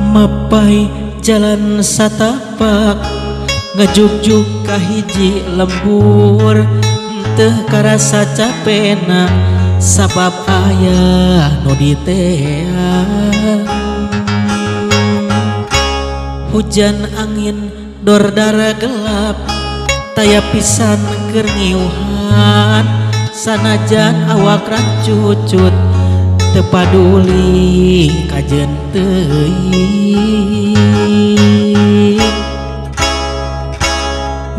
Mapai jalan satapak ngejug-jug kahiji lembur teu karasa capena sabab aya nu ditea. Hujan angin dordara gelap taya pisan keur ngiuhan sanajan awak rancucut teu paduli kajen teuing.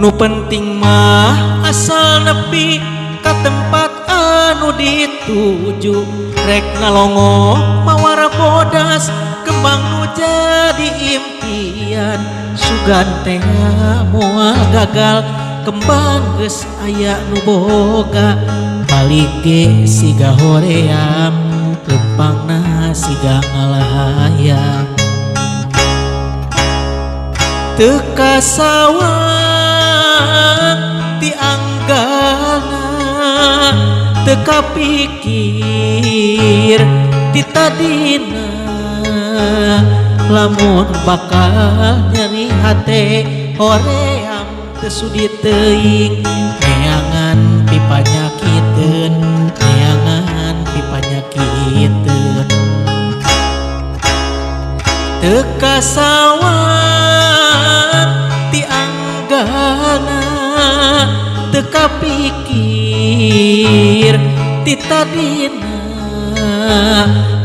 Nu penting mah asal nepi ka tempat anu dituju rek ngalongo mawara bodas kembang nu jadi impian sugan teh moal gagal kembang geus aya nu boga balik ge siga hoream lempangna siga ngalahayang teu kasawang ti anggana teu kapikir ti tadina lamun bakal nyeri hate hoream teu sudi teuing neangan pipanyakiteun neangan pipanyakiteun teu kasawang ti anggana teu kapikir ti tadina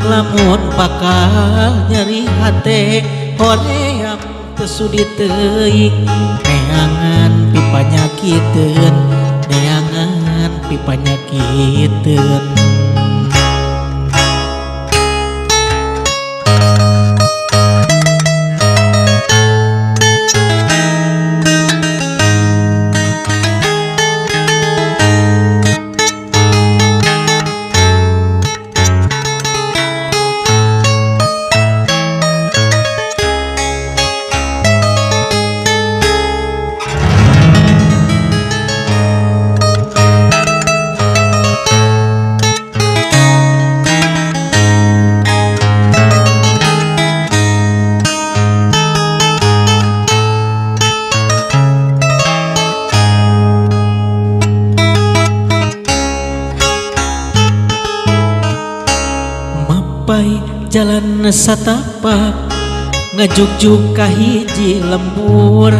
lamun bakal nyeri hate hoream teu sudi teuing neangan pipanyakiteun neangan pipanyakiteun. Mapai jalan satapak ngejug-jug kahiji lembur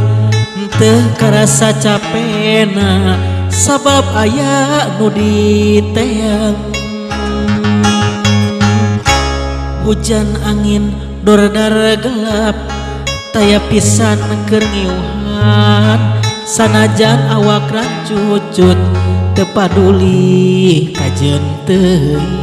teu karasa capena sabab aya nu diteang. Hujan angin dordar gelap taya pisan keur ngiuhan sanajan awak rancucut teu paduli kajen teuing.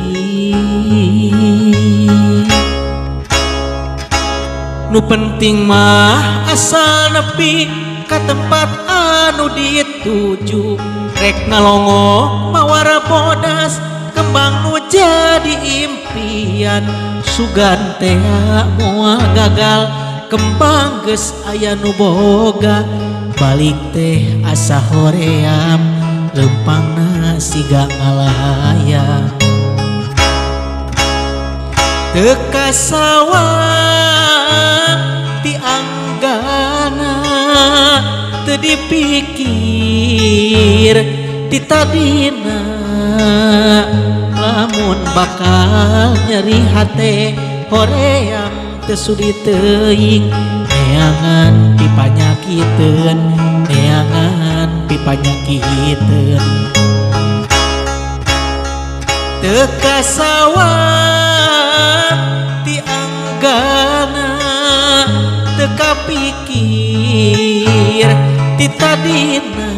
Nu penting mah asal nepi ka tempat anu dituju rek ngalongo mawara bodas kembang nu jadi impian sugan teh moal gagal kembang geus aya nu boga balik teh asa hoream lempangna siga ngalahayang teu kasawang ti anggana teu dipikir ti tadina lamun bakal nyeri hate hoream teu sudi teuing neangan pipanyakiteun neangan pipanyakiteun teu kasawang ti anggana teu kapikir ti tadina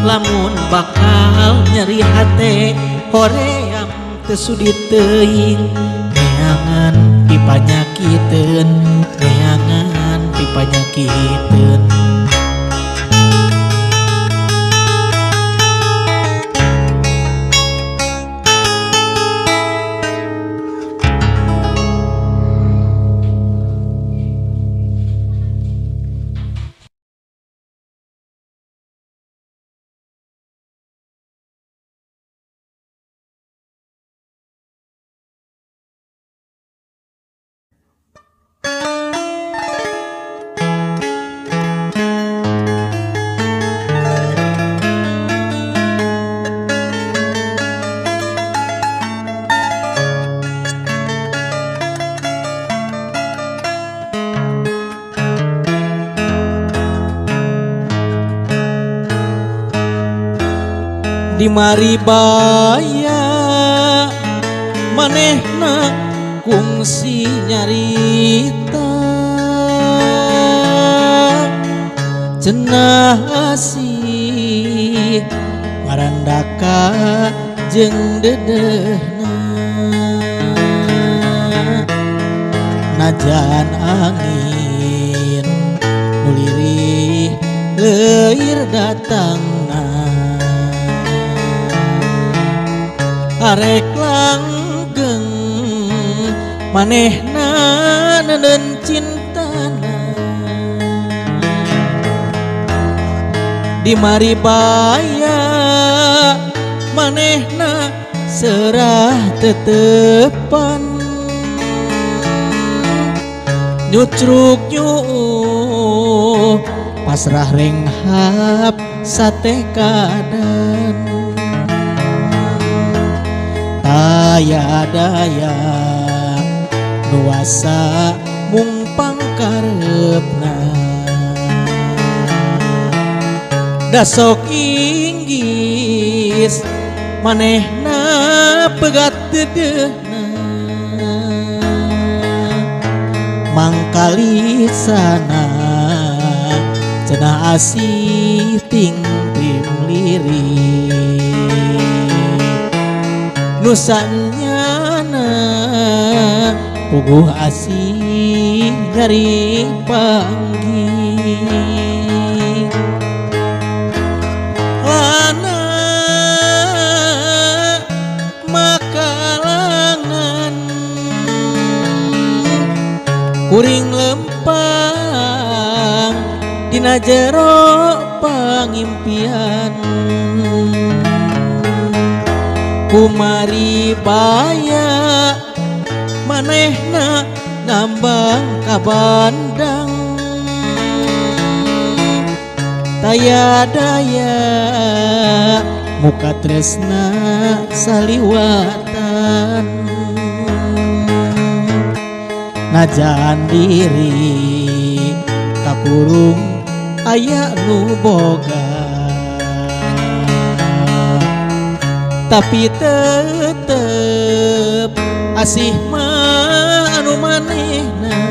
lamun bakal nyeri hate hoream teu sudi teuing neangan pipanyakiteun neangan pipanyakiteun. di maribaya manehna kungsi nyarita cenah asih marandaka jeung dedehna najan angin nulirih leuir datangna arek langgeng manehna neuneun cintana di maribaya manehna serah tetepan nyucruk nyuuh pasrah renghap sate kadan aya daya nuasa mung pangkarepna dasok inggis manehna pegat dedehna mangkali sana cenah asih ting tim lirik nusanyana puguh asih nyari panggih lana makalangan kuring lempang dina jero pangimpian kumari baya manehna ngambang kabandang taya daya muka tresna saliwatan najan diri kakurung aya nu boga tapi tetep asih mah anu manehna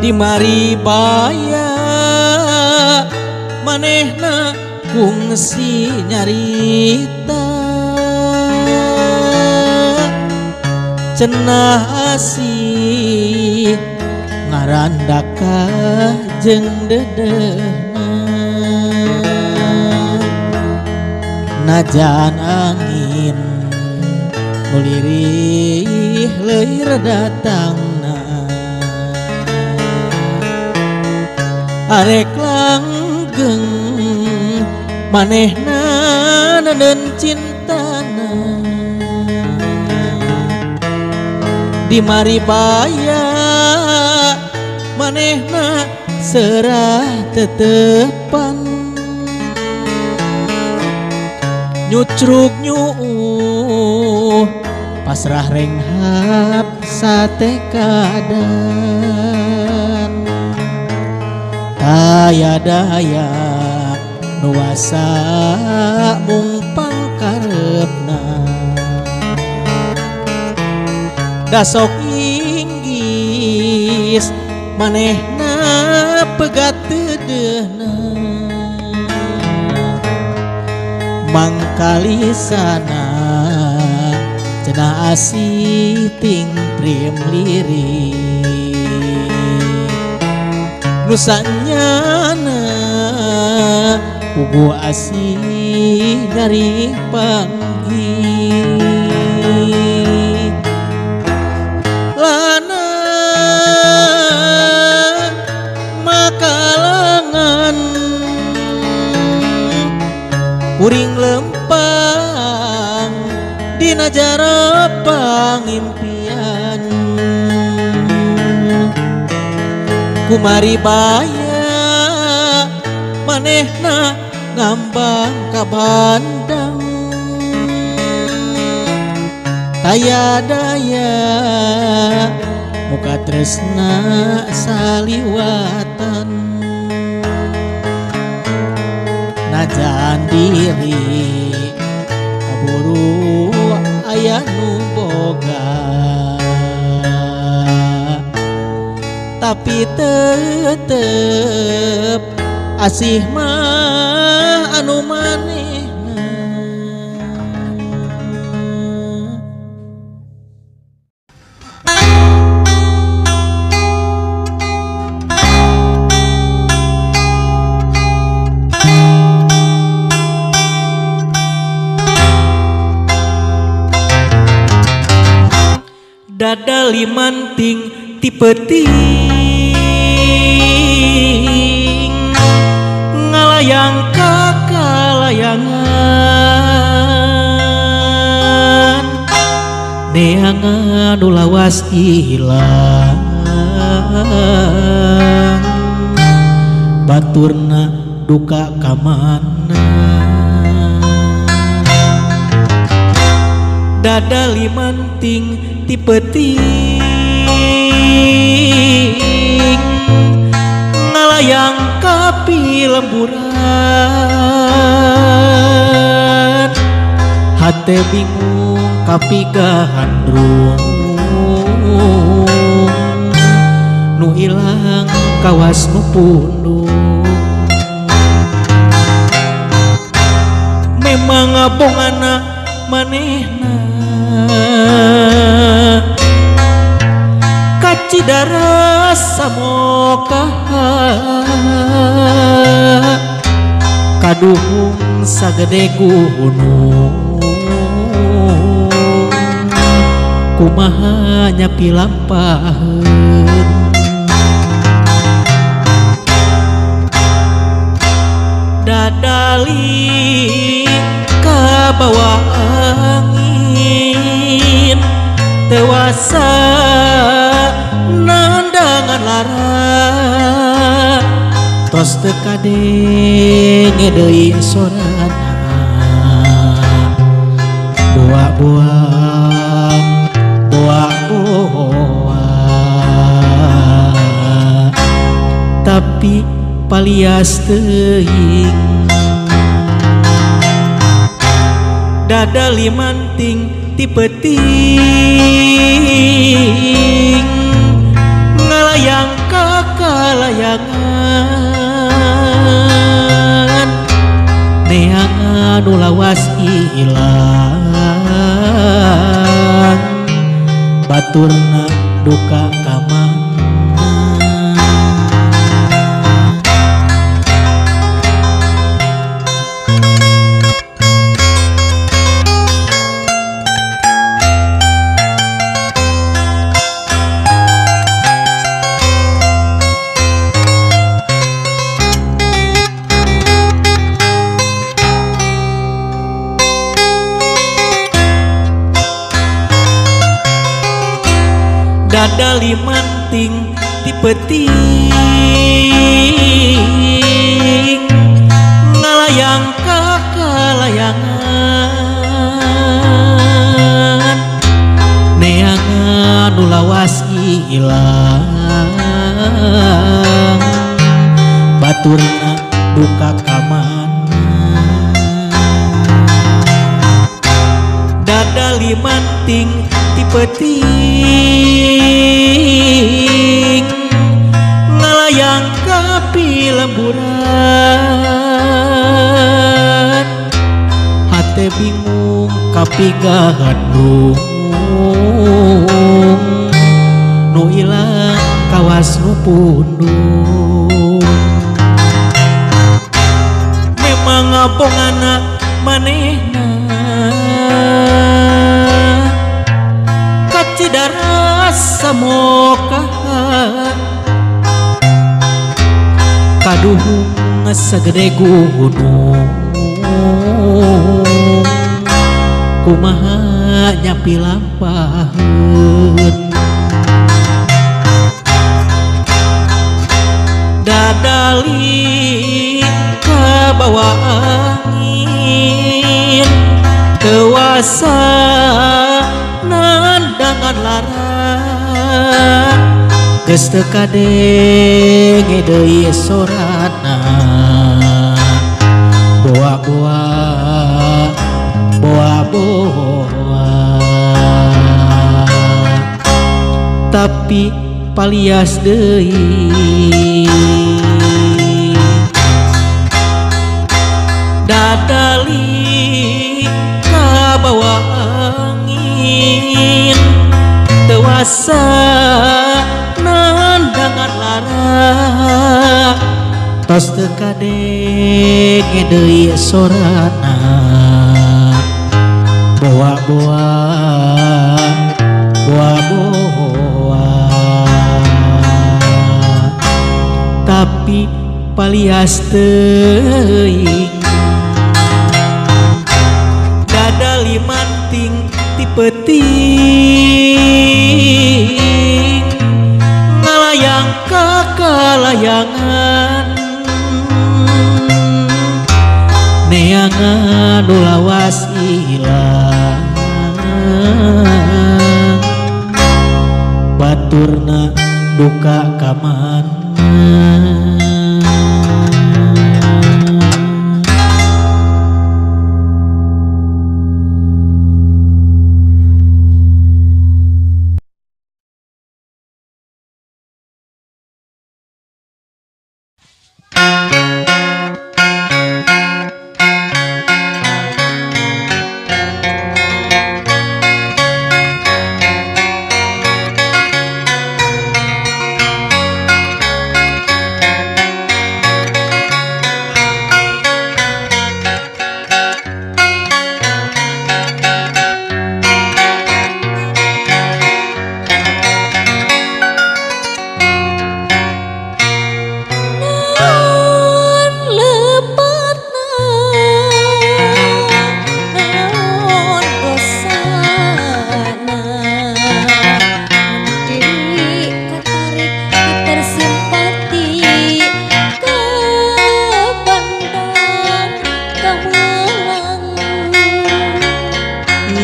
di maribaya manehna kungsi nyarita cenah asih ngarandaka jeung dedehna najan angin nulirih leuir datangna arek langgeng manehna neuneun cintana di maribaya manehna serah tetepan nyucruk nyuuh pasrah renghap sate kadan aya daya nuasa mung pangkarepna dasok inggis manehna pegat dedehna mangkali sana cenah asih ting prim lirik nusanyana puguh asih nyari panggih lana makalangan kuring lempang dina jara pangimpian kumari baya manehna ngambang ka bandang taya daya muka tresna saliwatan najan diri kaburu aya nu boga tapi tetep asih mah anu manehna. Dada limanting ti peuting ngalayang ka kalayangan neangan nu lawas ilang baturna duka kamana dada limanting ti peuting ngalayang kapi lemburan hate bingung kapi gahandrung nu ilang kawas nu pundung memang abongana manehna kacidara samoka kaduhung sagede gunung kumaha nyapi lampaheun dadali kabawa angin tewasa nandangan lara tos teu kadenge deui sorana boa tapi palias teuing dada limanting ti peuting ngalayang ka kalayangan neangan nu lawas ilang baturna duka kamana dada limanting ti peuting ngalayang ka kalayangan neangan nu lawas ilang baturna duka kamana dada limanting ti peuting ngalayang kapi lemburan hate bingung kapi gahandrung nu ilang kawas nu pundung memang abongana manehna kacidara samoka kaduhung sagede gunung kumaha nyapi lampaheun dadali kabawa angin tewasa nandangan lara geus teu kadenge deui soratna boa-boa boa-boa tapi palias deui dadali kabawa angin tewasa nandangan lara tos teu kadenge deui soratna boa-boa boa-boa tapi palias teuing dadali manting ti peuting ngalayang ka kalayangan neangan ulawas ilang baturna duka kamana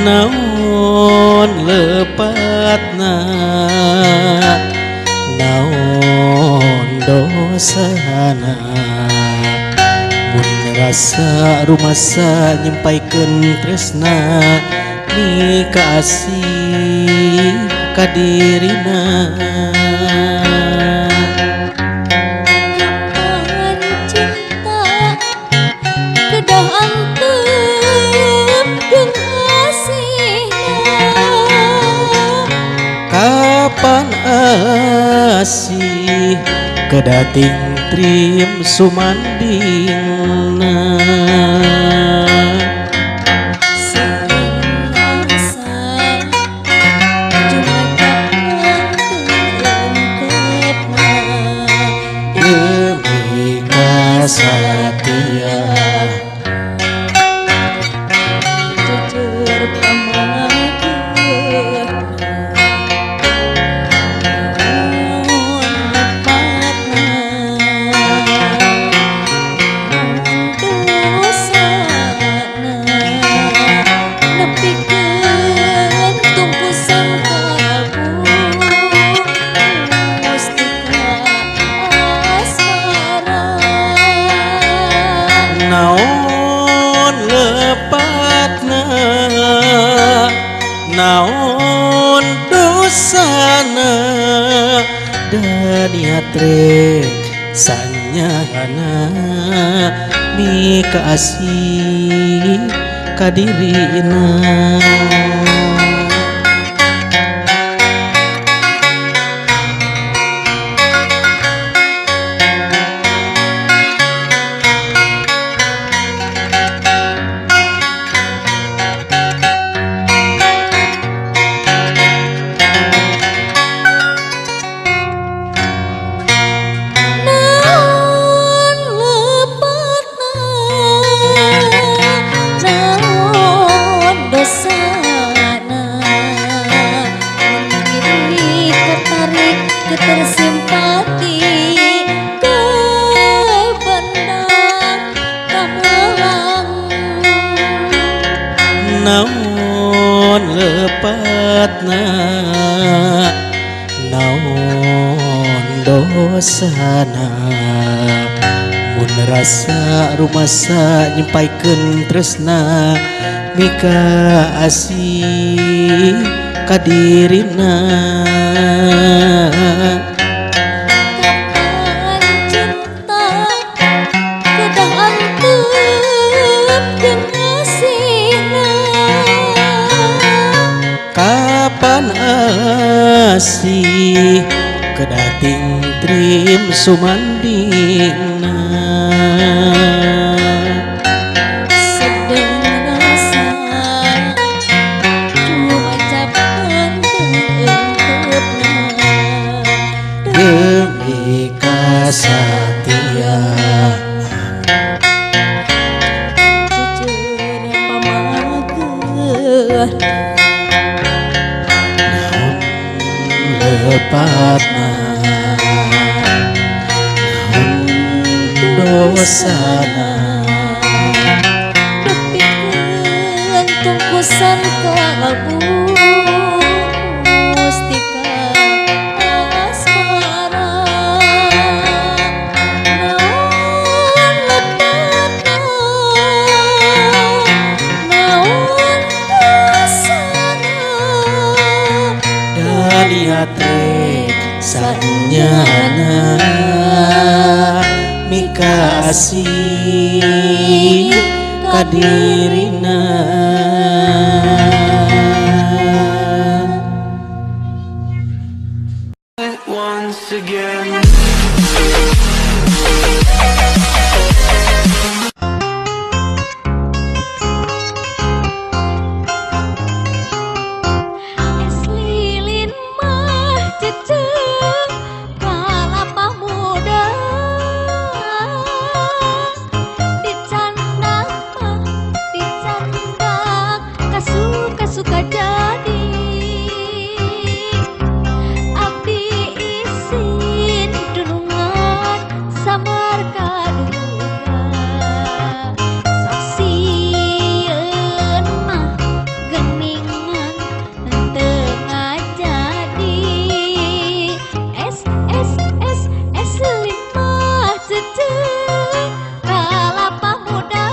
naon lepatna naon dosana mun rasa rumasa nyampaikeun tresna ni kasih ka dirina kapan asih kedating trim sumandingna demi kasatria jujur naon lepatna naon dosana dan niatre sanyana mi kasih kadirina naon lepatna naon dosana mun rasa rumasa nyempaikeun tresna mika asih ka dirina kapan asih kedating trim sumandingna sedang rasa cuma capkan teutupna demi kasatia jujur pamageun lepatna naon dosana nepikeun tungkusan kalbu mustika asmara naon lepatna naon dosana dalihat rek sanyana mika asih ka dirina once again. es lilin mah ceceng kalapa muda dicandak kasuka jadi abdi isin dunungan samar kaduga sok sieun mah geningan tengah jadi es limah ceceng kalapa muda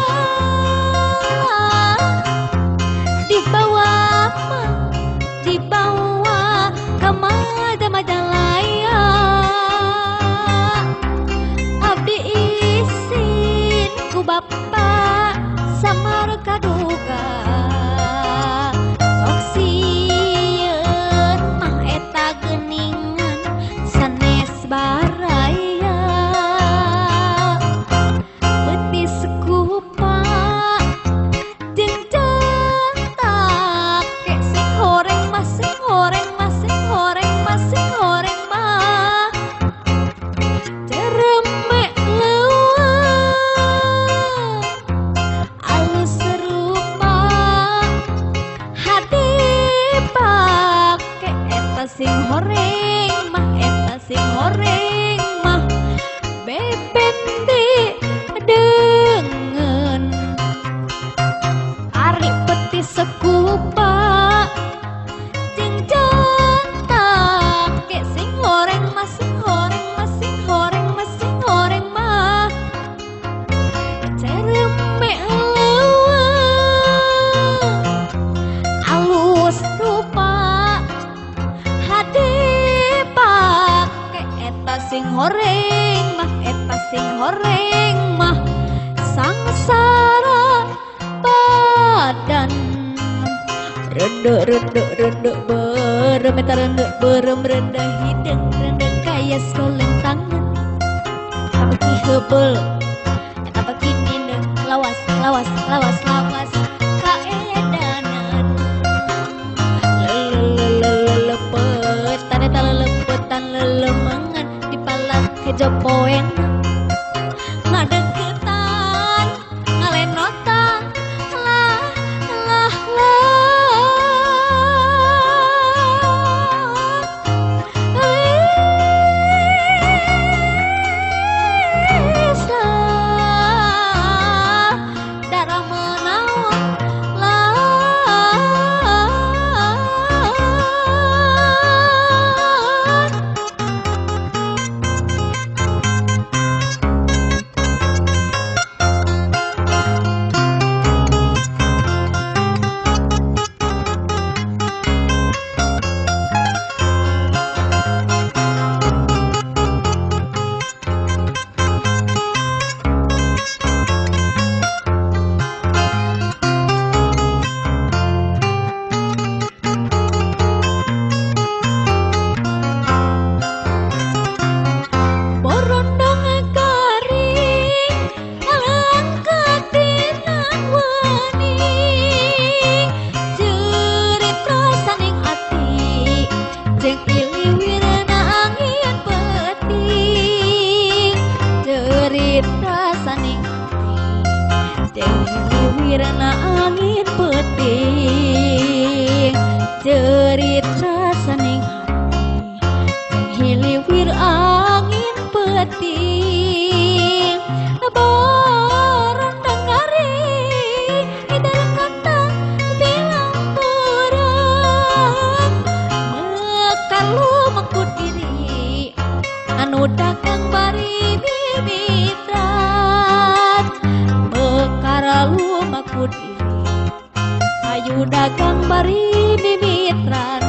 dibawa ke Majalaya abdi isin ku bapa samar kaduga sok sieun mah eta geuningan sanes baraya beutis kupa jeung jantak ke sing horeng mah cereme leuweung alus serupa hati pake eta sing horeng mah beben dengen ari peti sekupa jeung jantak ke sing horeng mah cereme leuweung alus rupa hade pake eta sing horeng mah sangsara badan rende berem eta rende berem rende hidung rende kaya solentangan tapi heubel eta bagi nindeng lawas kaedanan lelepetan eta lelepetan lelemengan dipalak kejopoeng ngadegetan ngalenotan lah darah menawan lah Hayu dagang bari mimitran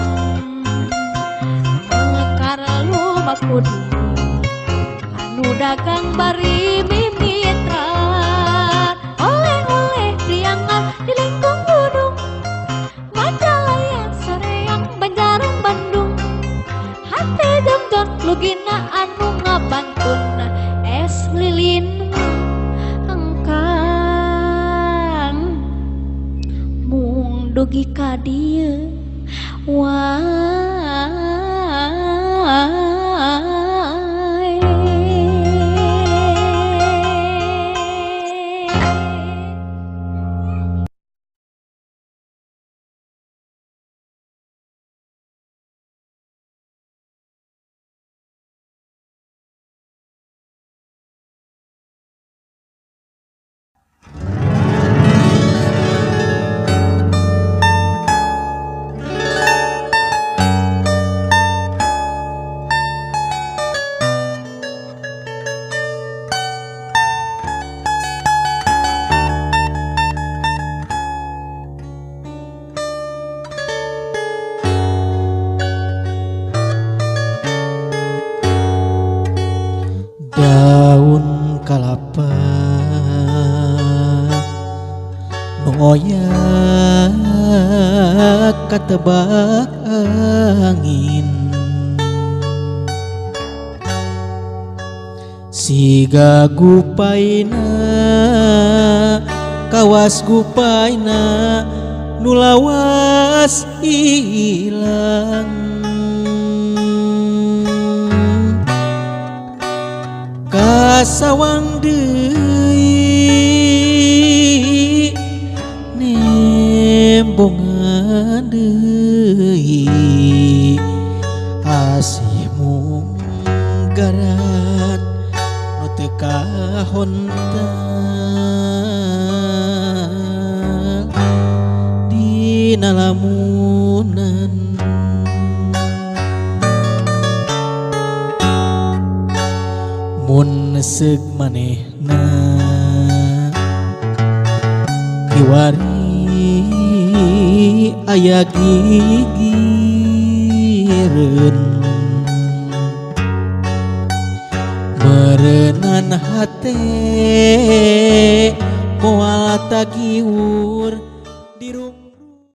mekar lumakudi anu dagang bari mimitran oleh-oleh diangan di lingkung gunung Majalaya Sareang Banjarang Bandung hate dengdon lugina anu ngabantun es lilin engkang mung dugi ka dieu wae daun kalapa nu oyak katebak angin siga gupaina kawas gupaina nu lawas ilang kasawang deui nembongan deui asih munggaran nu teu kahontal dina lamunan mun neuseuh manehna kiwari aya gigireun meureunan hate moal tagiur